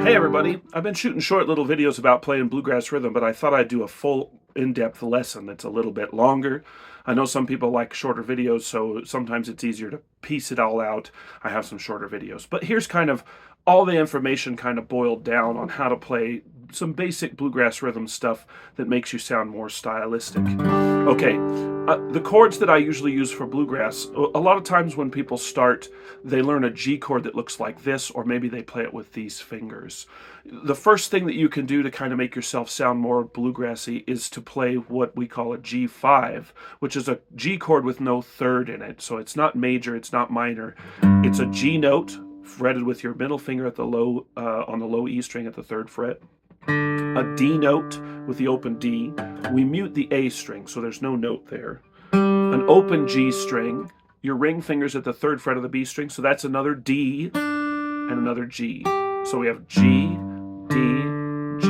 Hey everybody, I've been shooting short little videos about playing bluegrass rhythm, but I thought I'd do a full in-depth lesson that's a little bit longer. I know some people like shorter videos, so sometimes it's easier to piece it all out. I have some shorter videos, but here's kind of all the information kind of boiled down on how to play some basic bluegrass rhythm stuff that makes you sound more stylistic. Okay, the chords that I usually use for bluegrass, a lot of times when people start, they learn a G chord that looks like this, or maybe they play it with these fingers. The first thing that you can do to kind of make yourself sound more bluegrassy is to play what we call a G5, which is a G chord with no third in it. So it's not major, it's not minor. It's a G note fretted with your middle finger at the low on the low E string at the 3rd fret. A D note with the open D. We mute the A string, so there's no note there. An open G string. Your ring finger's at the 3rd fret of the B string, so that's another D and another G. So we have G, D, G,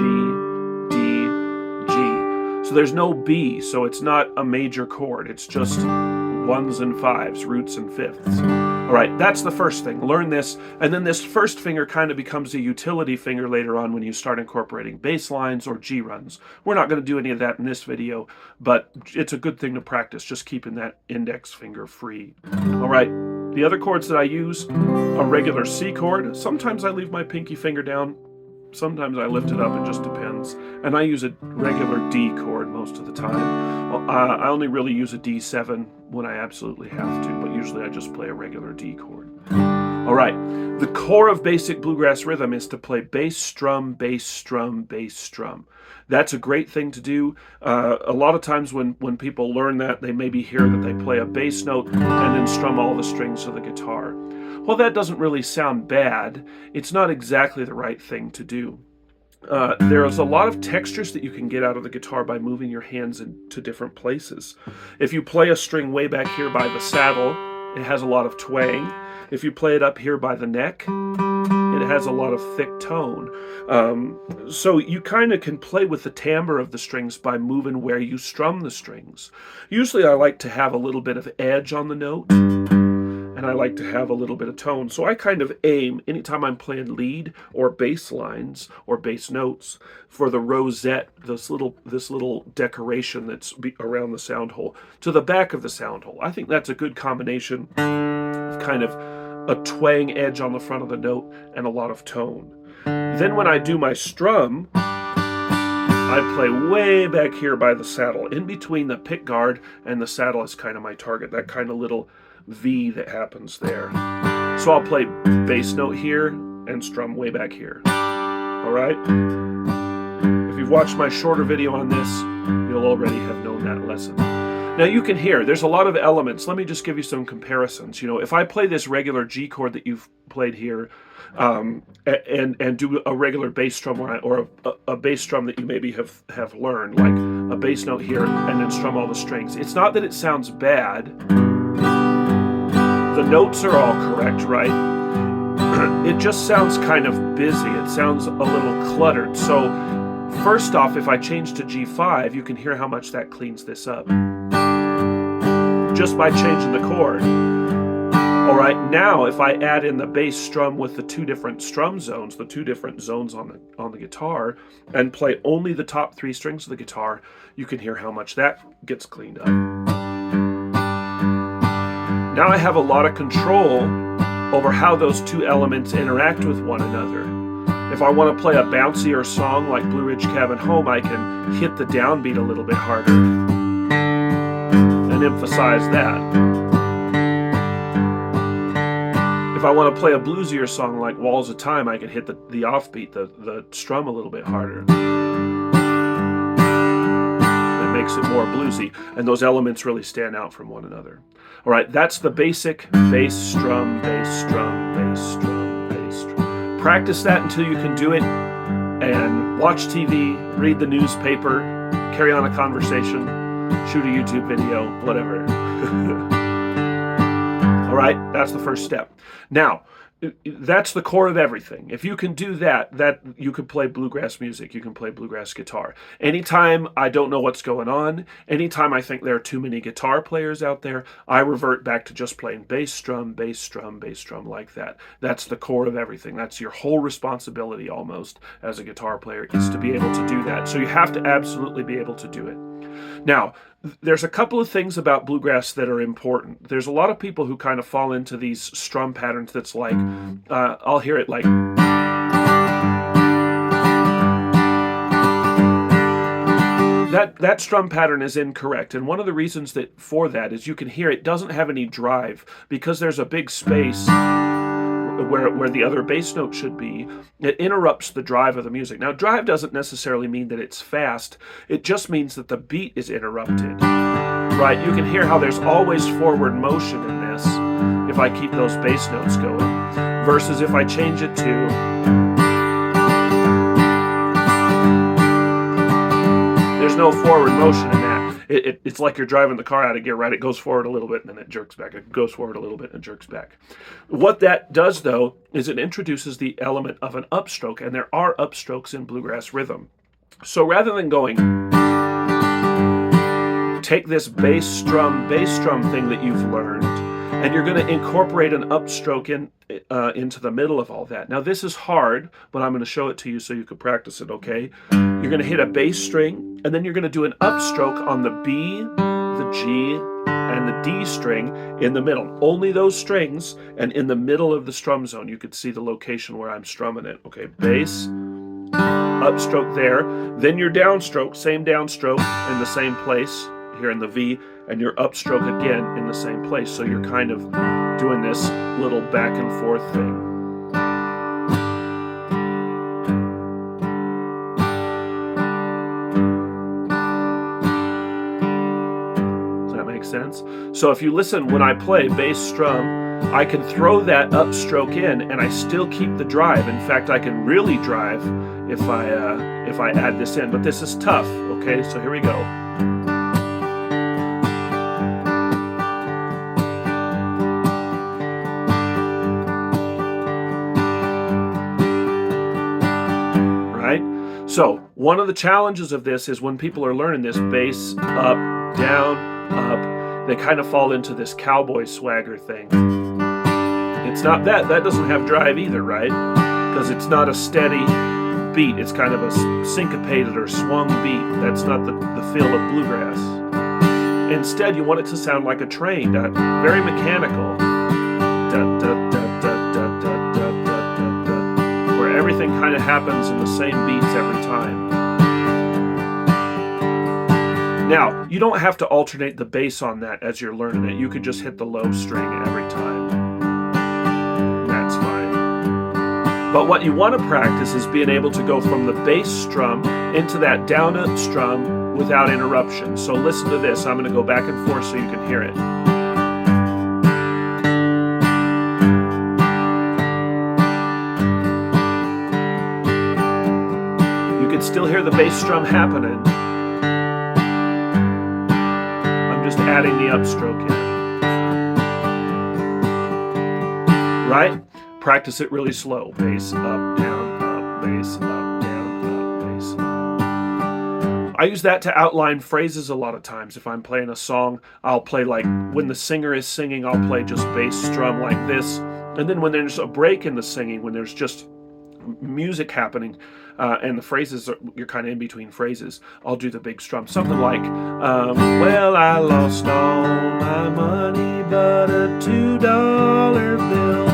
D, G. So there's no B, so it's not a major chord. It's just 1s and 5s, roots and 5ths. All right, that's the first thing. Learn this, and then this first finger kind of becomes a utility finger later on when you start incorporating bass lines or G runs. We're not going to do any of that in this video, but it's a good thing to practice, just keeping that index finger free. All right, the other chords that I use, a regular C chord. Sometimes I leave my pinky finger down. Sometimes I lift it up, it just depends. And I use a regular D chord most of the time. Well, I only really use a D7 when I absolutely have to, but usually I just play a regular D chord. All right, the core of basic bluegrass rhythm is to play bass strum, bass strum, bass strum. That's a great thing to do. A lot of times when people learn that, they maybe hear that they play a bass note and then strum all the strings of the guitar. Well, that doesn't really sound bad. It's not exactly the right thing to do. There's a lot of textures that you can get out of the guitar by moving your hands into different places. If you play a string way back here by the saddle, it has a lot of twang. If you play it up here by the neck, it has a lot of thick tone. So you kind of can play with the timbre of the strings by moving where you strum the strings. Usually I like to have a little bit of edge on the note, and I like to have a little bit of tone. So I kind of aim, anytime I'm playing lead or bass lines or bass notes, for the rosette, this little decoration that's around the sound hole, to the back of the sound hole. I think that's a good combination of kind of a twang edge on the front of the note and a lot of tone. Then when I do my strum, I play way back here by the saddle. In between the pick guard and the saddle is kind of my target, that kind of little V that happens there. So I'll play bass note here and strum way back here. All right? If you've watched my shorter video on this, you'll already have known that lesson. Now you can hear, there's a lot of elements. Let me just give you some comparisons. You know, if I play this regular G chord that you've played here, and do a regular bass strum or a bass strum that you maybe have learned, like a bass note here and then strum all the strings. It's not that it sounds bad. The notes are all correct, right? It just sounds kind of busy. It sounds a little cluttered. So first off, if I change to G5, you can hear how much that cleans this up just by changing the chord. All right, now if I add in the bass strum with the 2 different strum zones, the 2 different zones on the guitar, and play only the top 3 strings of the guitar, you can hear how much that gets cleaned up. Now I have a lot of control over how those 2 elements interact with one another. If I want to play a bouncier song like Blue Ridge Cabin Home, I can hit the downbeat a little bit harder and emphasize that. If I want to play a bluesier song like Walls of Time, I can hit the offbeat, the strum a little bit harder. It makes it more bluesy, and those elements really stand out from one another. All right, that's the basic bass strum, bass strum, bass strum, bass strum. Practice that until you can do it, and watch TV, read the newspaper, carry on a conversation, shoot a YouTube video, whatever. All right, that's the first step. Now, that's the core of everything. If you can do that, you can play bluegrass music, you can play bluegrass guitar. Anytime I don't know what's going on, anytime I think there are too many guitar players out there, I revert back to just playing bass strum, bass strum, bass strum like that. That's the core of everything. That's your whole responsibility almost as a guitar player, is to be able to do that. So you have to absolutely be able to do it. Now, there's a couple of things about bluegrass that are important. There's a lot of people who kind of fall into these strum patterns that's like, I'll hear it like, that strum pattern is incorrect. And one of the reasons for that is you can hear it doesn't have any drive because there's a big space where the other bass note should be. It interrupts the drive of the music. Now, drive doesn't necessarily mean that it's fast. It just means that the beat is interrupted, right? You can hear how there's always forward motion in this if I keep those bass notes going, versus if I change it to, there's no forward motion in that. It's like you're driving the car out of gear, right? It goes forward a little bit and then it jerks back. It goes forward a little bit and it jerks back. What that does, though, is it introduces the element of an upstroke, and there are upstrokes in bluegrass rhythm. So rather than going, take this bass strum thing that you've learned, and you're going to incorporate an upstroke into the middle of all that. Now, this is hard, but I'm going to show it to you so you can practice it, okay? You're going to hit a bass string, and then you're going to do an upstroke on the B, the G, and the D string in the middle. Only those strings, and in the middle of the strum zone, you could see the location where I'm strumming it. Okay, bass, upstroke there, then your downstroke, same downstroke in the same place here in the V, and your upstroke again in the same place. So you're kind of doing this little back and forth thing. Does that make sense? So if you listen when I play bass strum, I can throw that upstroke in and I still keep the drive. In fact, I can really drive if I add this in, but this is tough, okay? So here we go. So one of the challenges of this is when people are learning this bass, up, down, up, they kind of fall into this cowboy swagger thing. It's not that doesn't have drive either, right? Because it's not a steady beat. It's kind of a syncopated or swung beat. That's not the feel of bluegrass. Instead, you want it to sound like a train, very mechanical. Everything kind of happens in the same beats every time. Now, you don't have to alternate the bass on that as you're learning it. You could just hit the low string every time. That's fine. But what you want to practice is being able to go from the bass strum into that down up strum without interruption. So listen to this. I'm going to go back and forth so you can hear it. Still hear the bass strum happening. I'm just adding the upstroke in. Right? Practice it really slow. Bass up, down, up, bass up, down, up, bass up. I use that to outline phrases a lot of times. If I'm playing a song, I'll play like when the singer is singing, I'll play just bass strum like this. And then when there's a break in the singing, when there's just music happening, and the phrases you're kind of in between phrases, I'll do the big strum, something like well, I lost all my money but a $2 bill,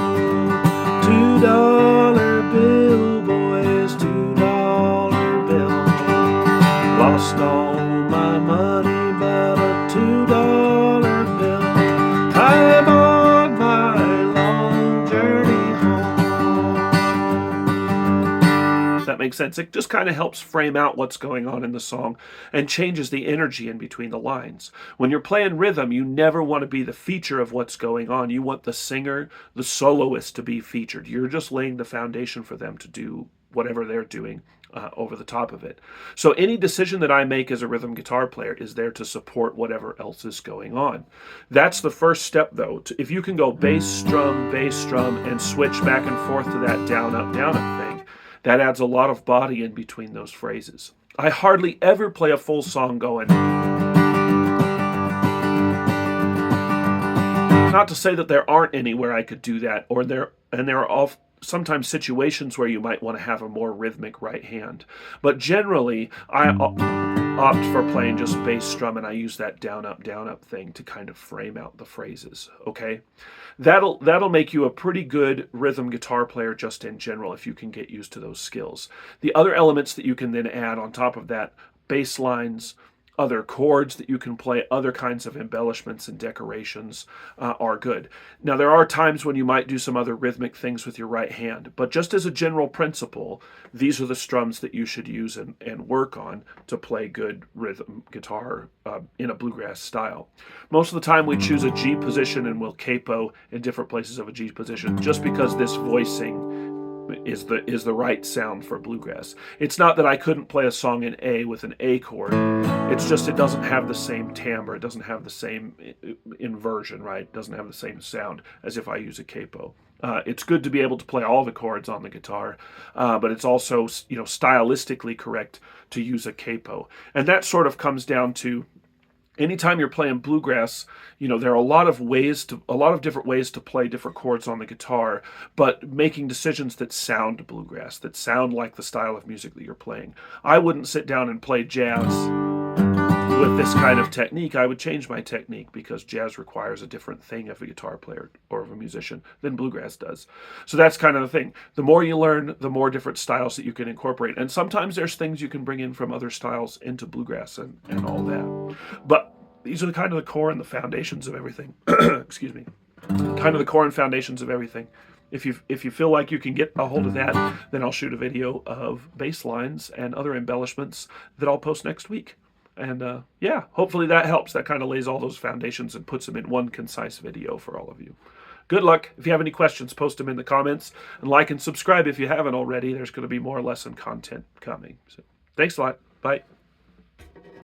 $2 bill, boys, $2 bill. Lost all my money but a $2 bill. I'm on my long journey home. That makes sense. It just kind of helps frame out what's going on in the song and changes the energy in between the lines. When you're playing rhythm, you never want to be the feature of what's going on. You want the singer, the soloist to be featured. You're just laying the foundation for them to do whatever they're doing over the top of it. So any decision that I make as a rhythm guitar player is there to support whatever else is going on. That's the first step, though. If you can go bass strum, and switch back and forth to that down up thing, that adds a lot of body in between those phrases. I hardly ever play a full song going. Not to say that there aren't any where I could do that, there are sometimes situations where you might want to have a more rhythmic right hand. But generally, I opt for playing just bass strum, and I use that down up thing to kind of frame out the phrases, okay? That'll make you a pretty good rhythm guitar player just in general if you can get used to those skills. The other elements that you can then add on top of that, bass lines, other chords that you can play, other kinds of embellishments and decorations are good. Now, there are times when you might do some other rhythmic things with your right hand, but just as a general principle, these are the strums that you should use and work on to play good rhythm guitar in a bluegrass style. Most of the time we choose a G position and we'll capo in different places of a G position just because this voicing is the right sound for bluegrass. It's not that I couldn't play a song in A with an A chord. It's just it doesn't have the same timbre. It doesn't have the same inversion, right? It doesn't have the same sound as if I use a capo. It's good to be able to play all the chords on the guitar, but it's also, stylistically correct to use a capo. And that sort of comes down to anytime you're playing bluegrass, there are a lot of different ways to play different chords on the guitar, but making decisions that sound bluegrass, that sound like the style of music that you're playing. I wouldn't sit down and play jazz with this kind of technique. I would change my technique because jazz requires a different thing of a guitar player or of a musician than bluegrass does. So that's kind of the thing. The more you learn, the more different styles that you can incorporate. And sometimes there's things you can bring in from other styles into bluegrass and all that. But these are kind of the core and the foundations of everything. Excuse me. Kind of the core and foundations of everything. If you feel like you can get a hold of that, then I'll shoot a video of bass lines and other embellishments that I'll post next week. And yeah, hopefully that helps. That kind of lays all those foundations and puts them in one concise video for all of you. Good luck. If you have any questions, post them in the comments. And like and subscribe if you haven't already. There's going to be more lesson content coming. So, thanks a lot. Bye.